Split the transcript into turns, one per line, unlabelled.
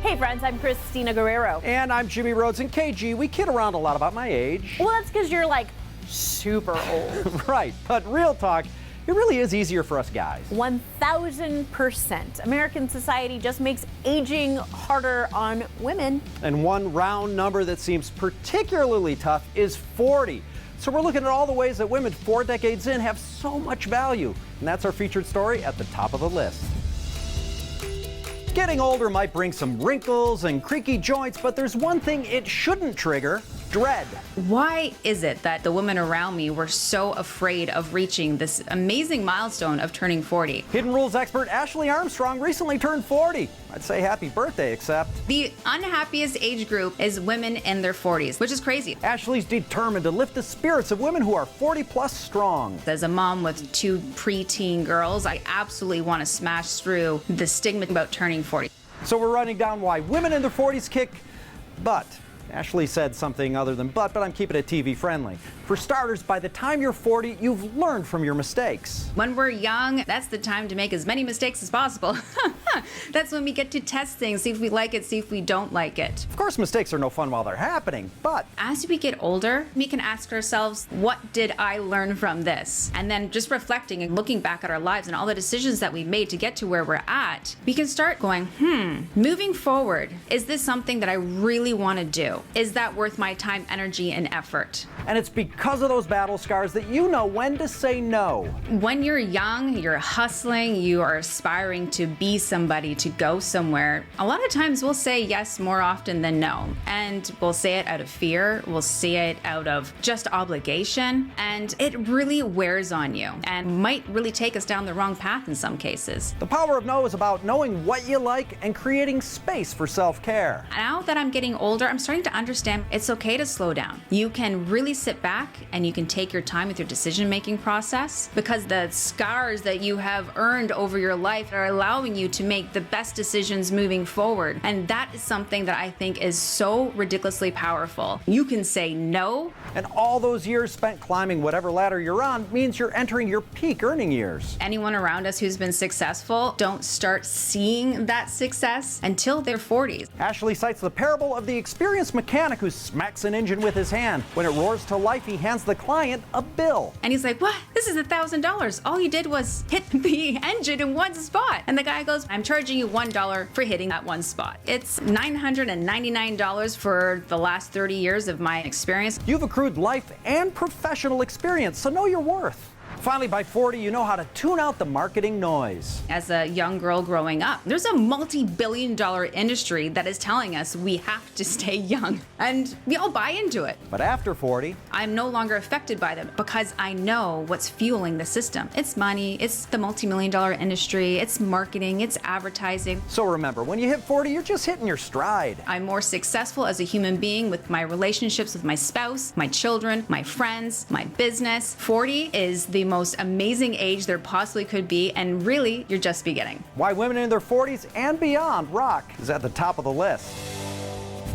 Hey friends, I'm Christina Guerrero.
And I'm Jimmy Rhodes. And KG, we kid around a lot about my age.
Well, that's because you're like super old.
Right, but real talk, it really is easier for us guys.
1000%. American society just makes aging harder on women.
And one round number that seems particularly tough is 40. So we're looking at all the ways that women 4 decades in have so much value. And that's our featured story at the top of the list. Getting older might bring some wrinkles and creaky joints, but there's one thing it shouldn't trigger: dread.
Why is it that the women around me were so afraid of reaching this amazing milestone of turning 40?
Hidden Rules expert Ashley Armstrong recently turned 40. I'd say happy birthday, except
The unhappiest age group is women in their 40s, which is crazy.
Ashley's determined to lift the spirits of women who are 40 plus strong.
As a mom with 2 preteen girls, I absolutely want to smash through the stigma about turning 40.
So we're running down why women in their 40s kick butt. Ashley said something other than but I'm keeping it TV friendly. For starters, by the time you're 40, you've learned from your mistakes.
When we're young, that's the time to make as many mistakes as possible. That's when we get to test things, see if we like it, see if we don't like it.
Of course, mistakes are no fun while they're happening, but
As we get older, we can ask ourselves, what did I learn from this? And then just reflecting and looking back at our lives and all the decisions that we made to get to where we're at, we can start going, moving forward, is this something that I really want to do? Is that worth my time, energy, and effort?
and it's because of those battle scars that you know when to say no.
When you're young, you're hustling, you are aspiring to be somebody, to go somewhere. A lot of times we'll say yes more often than no. And we'll say it out of fear, we'll say it out of just obligation, and it really wears on you and might really take us down the wrong path in some cases.
The power of no is about knowing what you like and creating space for self-care.
Now that I'm getting older, I'm starting to understand it's okay to slow down. You can really sit back and you can take your time with your decision-making process, because the scars that you have earned over your life are allowing you to make the best decisions moving forward. And that is something that I think is so ridiculously powerful. You can say no.
And all those years spent climbing whatever ladder you're on means you're entering your peak earning years.
Anyone around us who's been successful don't start seeing that success until their 40s.
Ashley cites the parable of the experienced mechanic who smacks an engine with his hand. When it roars to life, he hands the client a bill.
And he's like, what? This is $1,000. All you did was hit the engine in one spot. And the guy goes, I'm charging you $1 for hitting that one spot. It's $999 for the last 30 years of my experience.
You've accrued life and professional experience, so know your worth. Finally, by 40, you know how to tune out the marketing noise.
As a young girl growing up, there's a multi-billion-dollar industry that is telling us we have to stay young, and we all buy into it.
But after 40,
I'm no longer affected by them because I know what's fueling the system. It's money, it's the multi-million-dollar industry, it's marketing, it's advertising.
so remember, when you hit 40, you're just hitting your stride.
I'm more successful as a human being with my relationships with my spouse, my children, my friends, my business. 40 is the most amazing age there possibly could be, and really, you're just beginning.
Why women in their 40s and beyond rock is at the top of the list.